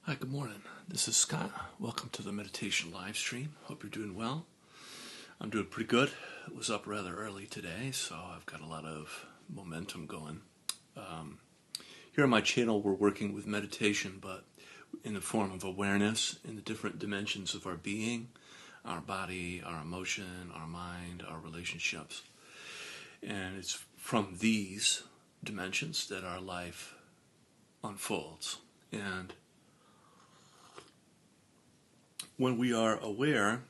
Hi, good morning. This is Scott. Welcome to the meditation live stream. Hope you're doing well. I'm doing pretty good. I was up rather early today, so I've got a lot of momentum going. Here on my channel, we're working with meditation, but in the form of awareness in the different dimensions of our being, our body, our emotion, our mind, our relationships. And it's from these dimensions that our life unfolds. And when we are aware,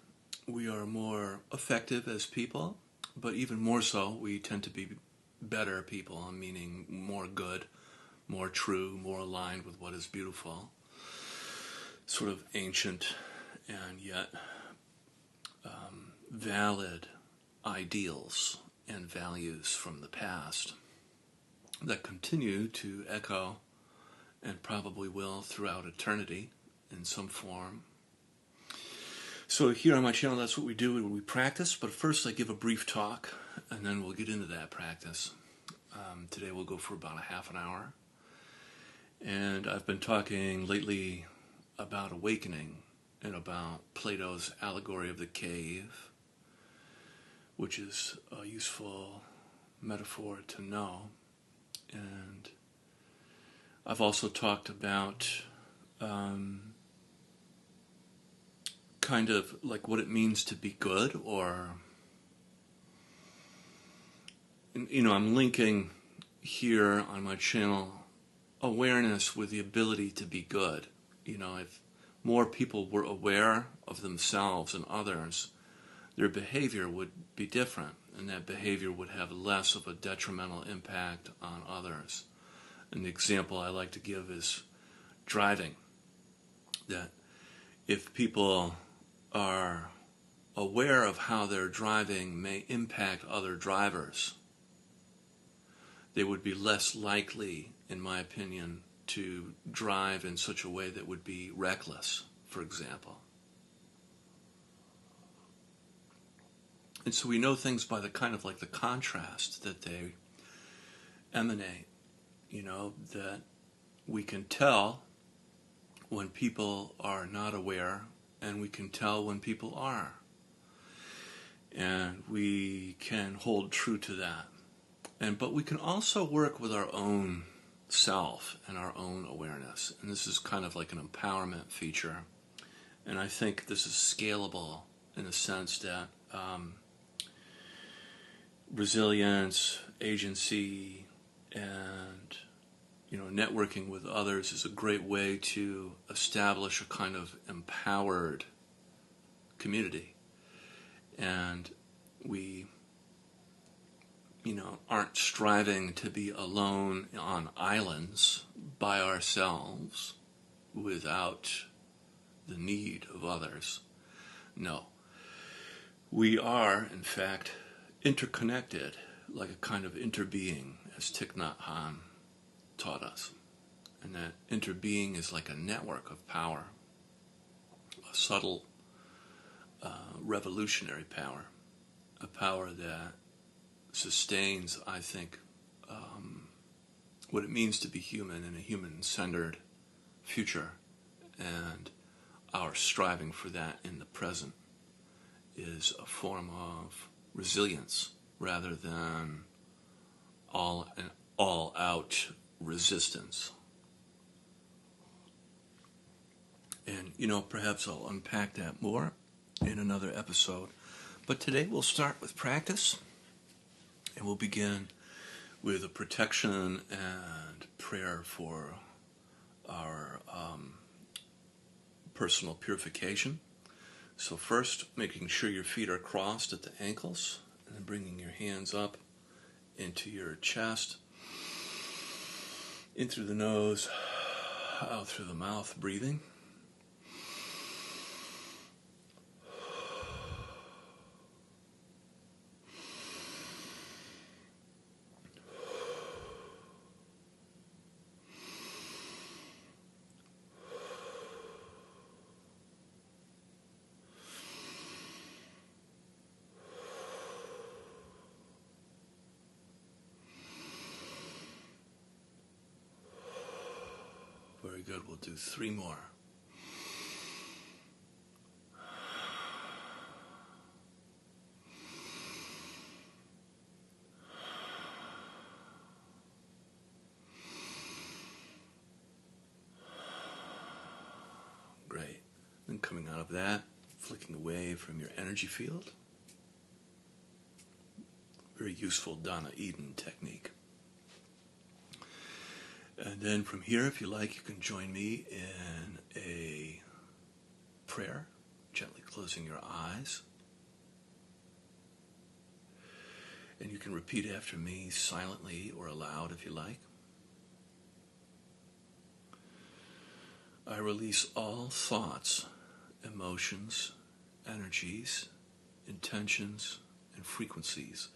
we are more effective as people, but even more so, we tend to be better people, meaning more good, more true, more aligned with what is beautiful, sort of ancient and yet valid ideals and values from the past that continue to echo and probably will throughout eternity in some form. So here on my channel, that's what we do. We practice, but first I give a brief talk, and then we'll get into that practice. Today we'll go for about a half an hour. And I've been talking lately about awakening and about Plato's allegory of the cave, which is a useful metaphor to know. And I've also talked about kind of like what it means to be good, or, I'm linking here on my channel awareness with the ability to be good. If more people were aware of themselves and others, their behavior would be different, and that behavior would have less of a detrimental impact on others. An example I like to give is driving. That if people are aware of how their driving may impact other drivers, they would be less likely, in my opinion, to drive in such a way that would be reckless, for example. And so we know things by the kind of like the contrast that they emanate, that we can tell when people are not aware, and we can tell when people are. And we can hold true to that. But we can also work with our own self and our own awareness. And this is kind of like an empowerment feature. And I think this is scalable in the sense that resilience, agency, and networking with others is a great way to establish a kind of empowered community. And we, aren't striving to be alone on islands by ourselves without the need of others. No. We are, in fact, interconnected, like a kind of interbeing, as Thich Nhat Hanh taught us. And that interbeing is like a network of power, a subtle revolutionary power, a power that sustains, I think, what it means to be human in a human-centered future. And our striving for that in the present is a form of resilience rather than all-out resistance. And, perhaps I'll unpack that more in another episode. But today we'll start with practice, and we'll begin with a protection and prayer for our personal purification. So first, making sure your feet are crossed at the ankles, and then bringing your hands up into your chest, in through the nose, out through the mouth, breathing. Very good. We'll do 3 more. coming out of that, flicking away from your energy field. Very useful Donna Eden technique. And then from here, if you like, you can join me in a prayer, gently closing your eyes. And you can repeat after me silently or aloud if you like. I release all thoughts, emotions, energies, intentions, and frequencies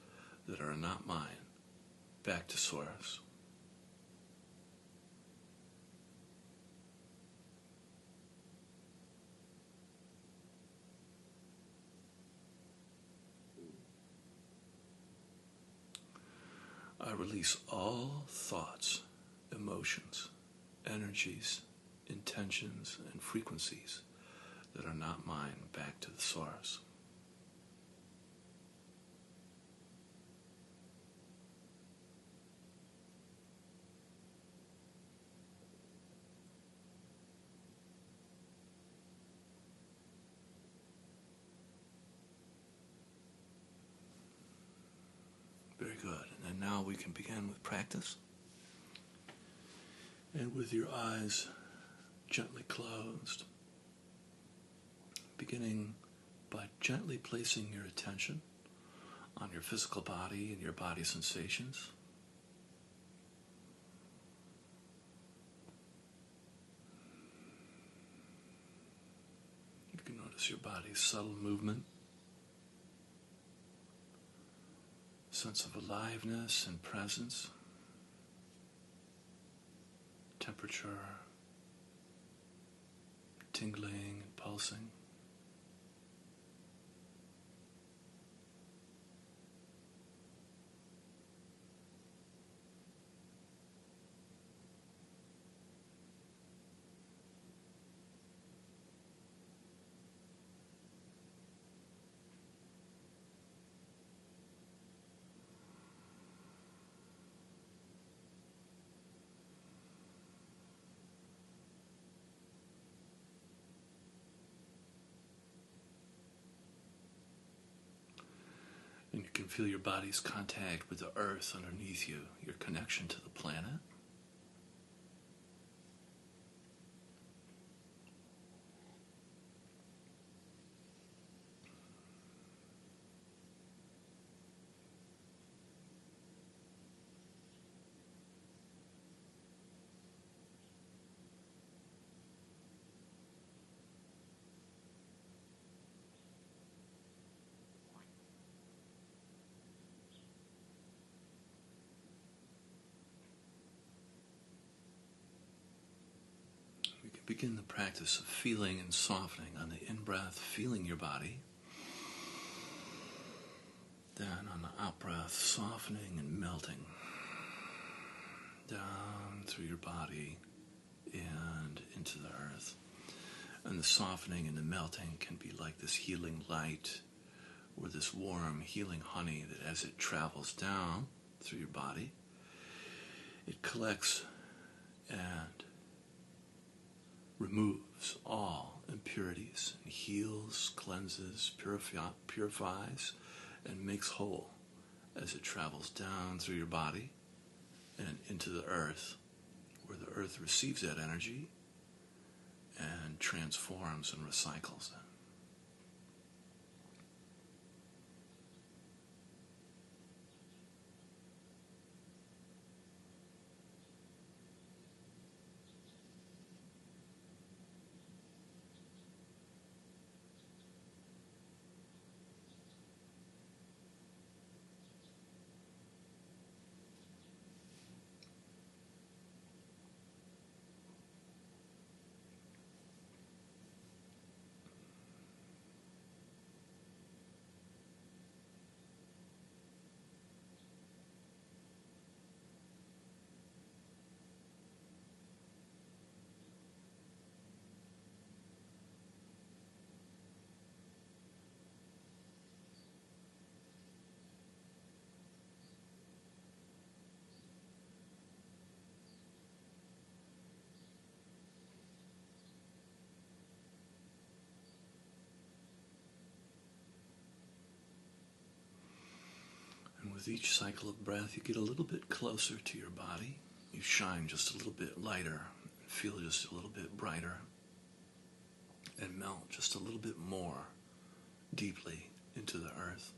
that are not mine back to Source. I release all thoughts, emotions, energies, intentions, and frequencies that are not mine back to the Source. Very good. And now we can begin with practice. And with your eyes gently closed, beginning by gently placing your attention on your physical body and your body sensations. You can notice your body's subtle movement, sense of aliveness and presence, temperature, tingling and pulsing. And you can feel your body's contact with the earth underneath you, your connection to the planet. We can begin the practice of feeling and softening on the in-breath, feeling your body. Then on the out-breath, softening and melting down through your body and into the earth. And the softening and the melting can be like this healing light or this warm healing honey that as it travels down through your body, it collects and removes all impurities and heals, cleanses, purifies, and makes whole as it travels down through your body and into the earth, where the earth receives that energy and transforms and recycles it. with each cycle of breath, you get a little bit closer to your body. You shine just a little bit lighter, feel just a little bit brighter, and melt just a little bit more deeply into the earth.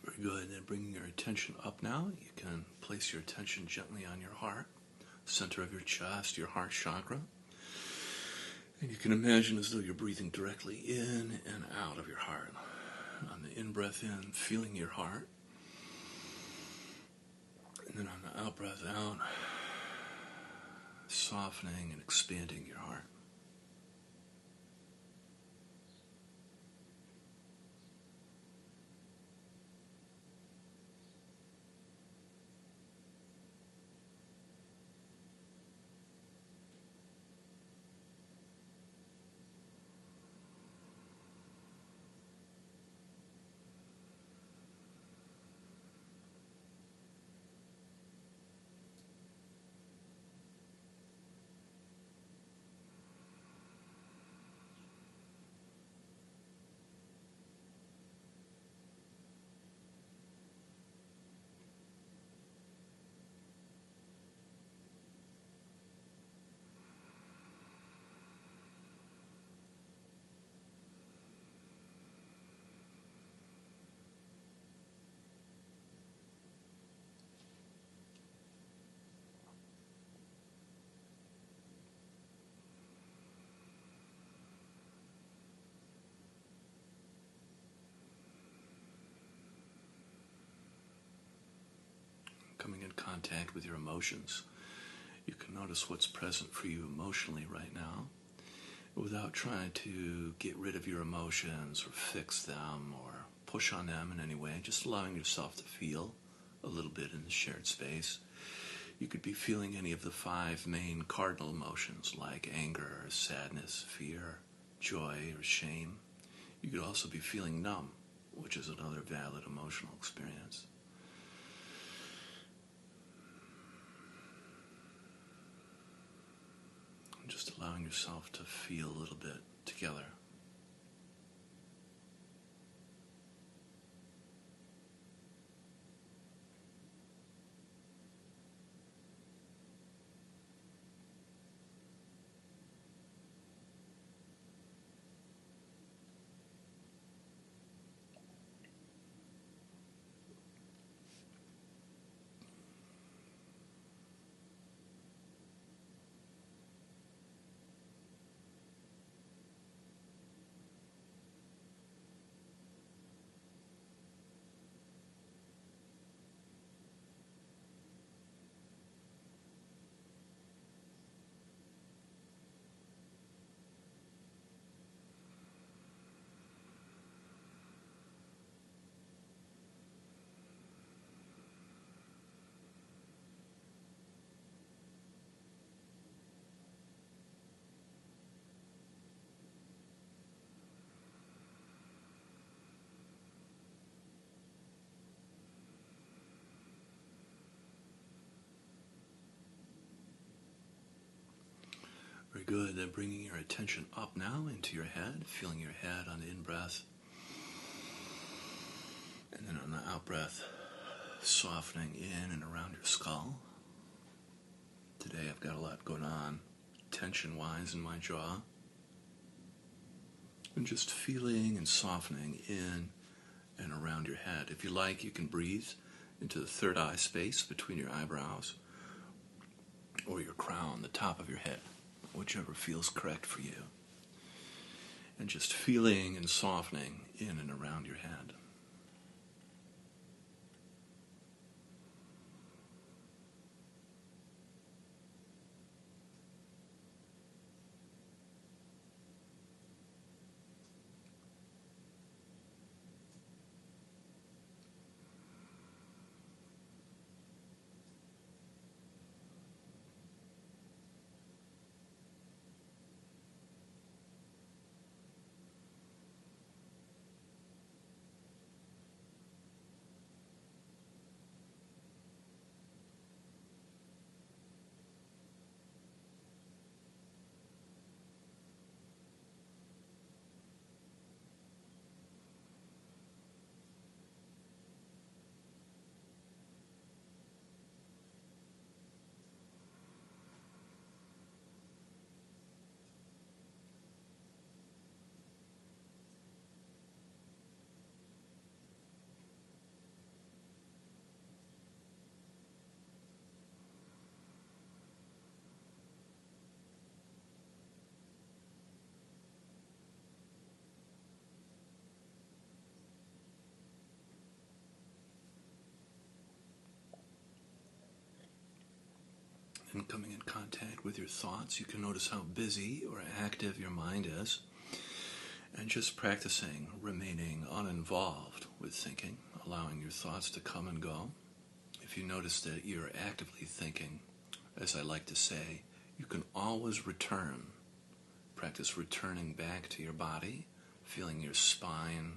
Very good. And bringing your attention up now, you can place your attention gently on your heart, center of your chest, your heart chakra. And you can imagine as though you're breathing directly in and out of your heart. On the in-breath in, feeling your heart. And then on the out-breath out, softening and expanding your heart. Coming in contact with your emotions. You can notice what's present for you emotionally right now without trying to get rid of your emotions or fix them or push on them in any way, just allowing yourself to feel a little bit in the shared space. You could be feeling any of the 5 main cardinal emotions like anger, sadness, fear, joy, or shame. You could also be feeling numb, which is another valid emotional experience. Just allowing yourself to feel a little bit together. Very good. Then bringing your attention up now into your head, feeling your head on the in-breath. And then on the out-breath, softening in and around your skull. Today I've got a lot going on tension-wise in my jaw. And just feeling and softening in and around your head. If you like, you can breathe into the third eye space between your eyebrows or your crown, the top of your head, whichever feels correct for you. And just feeling and softening in and around your head. And coming in contact with your thoughts, you can notice how busy or active your mind is. And just practicing remaining uninvolved with thinking, allowing your thoughts to come and go. If you notice that you're actively thinking, as I like to say, you can always return. Practice returning back to your body, feeling your spine,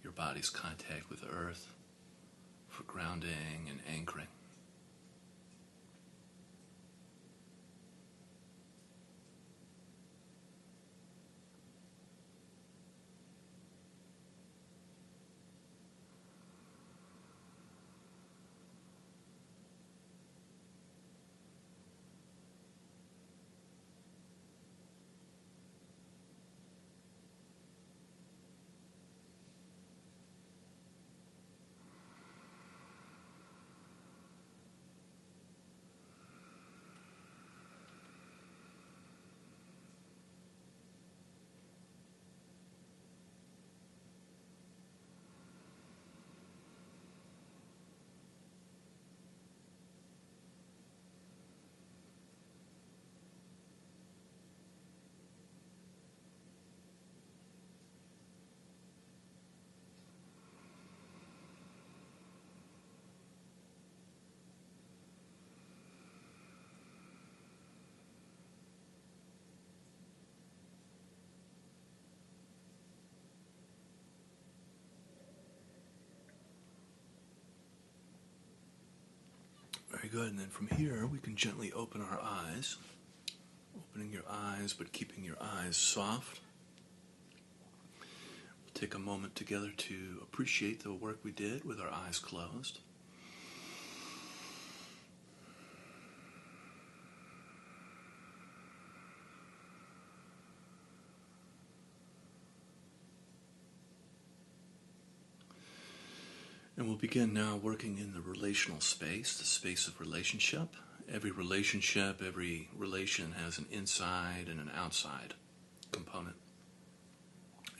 your body's contact with earth, for grounding and anchoring. Very good, and then from here we can gently open our eyes. Opening your eyes, but keeping your eyes soft. We'll take a moment together to appreciate the work we did with our eyes closed. And we'll begin now working in the relational space, the space of relationship. Every relationship, every relation has an inside and an outside component.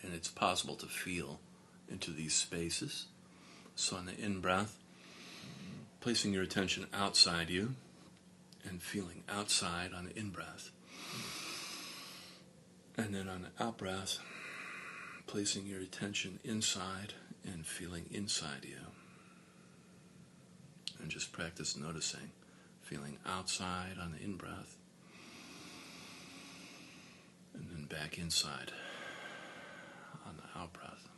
And it's possible to feel into these spaces. So on the in-breath, placing your attention outside you and feeling outside on the in-breath. And then on the out-breath, placing your attention inside and feeling inside you. And just practice noticing, feeling outside on the in-breath, and then back inside on the out-breath.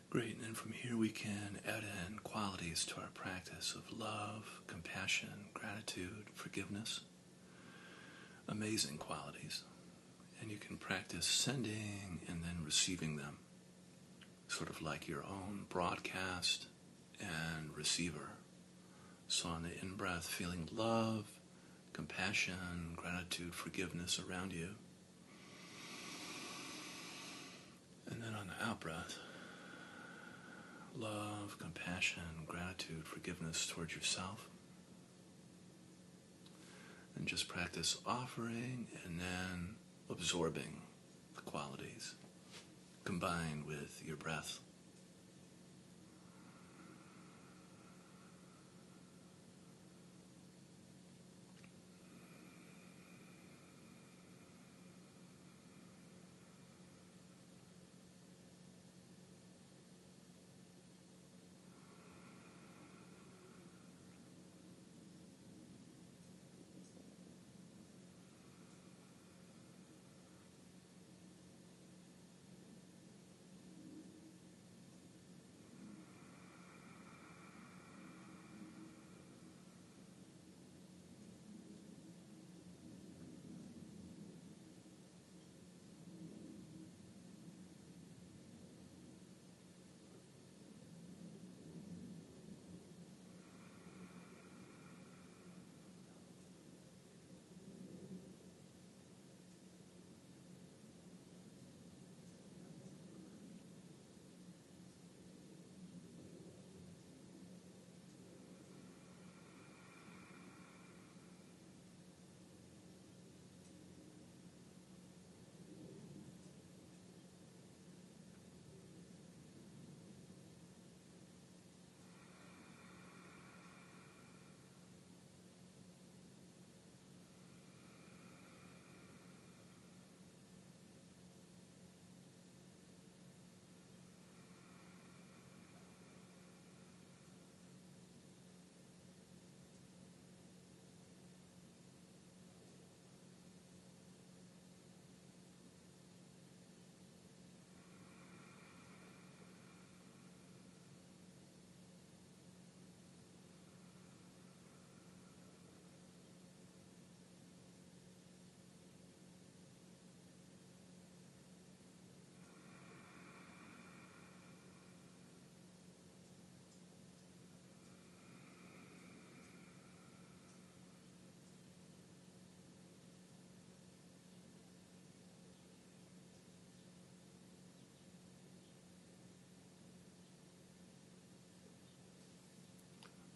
Great, and then from here we can add in qualities to our practice of love, compassion, gratitude, forgiveness. Amazing qualities. And you can practice sending and then receiving them, sort of like your own broadcast and receiver. So on the in-breath, feeling love, compassion, gratitude, forgiveness around you. And then on the out-breath, love, compassion, gratitude, forgiveness towards yourself. And just practice offering and then absorbing the qualities combined with your breath.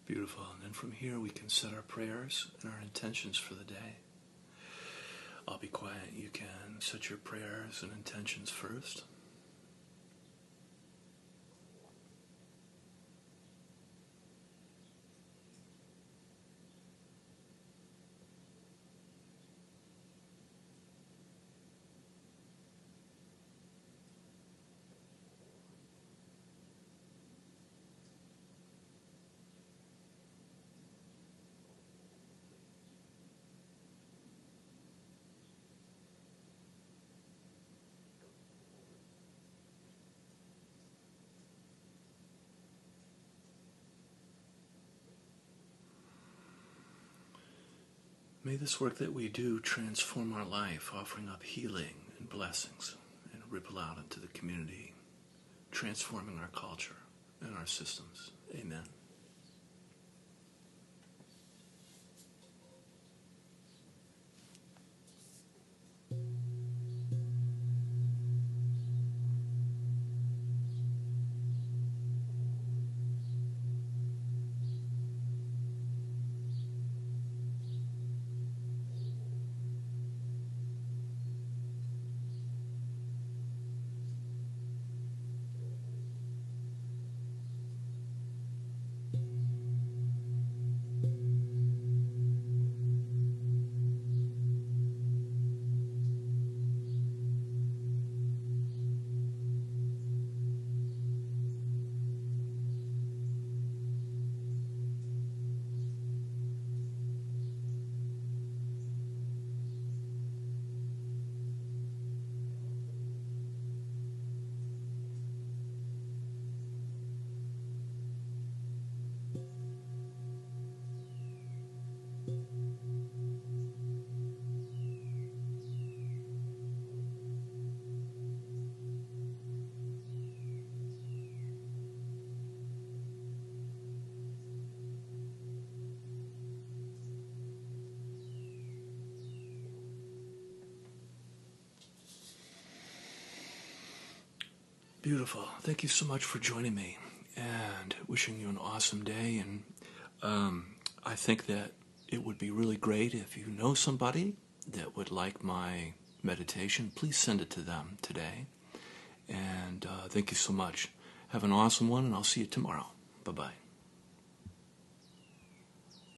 Beautiful. And then from here we can set our prayers and our intentions for the day. I'll be quiet. You can set your prayers and intentions first. May this work that we do transform our life, offering up healing and blessings, and ripple out into the community, transforming our culture and our systems. Amen. Beautiful. Thank you so much for joining me and wishing you an awesome day. And I think that it would be really great if you know somebody that would like my meditation. Please send it to them today. And thank you so much. Have an awesome one, and I'll see you tomorrow. Bye-bye.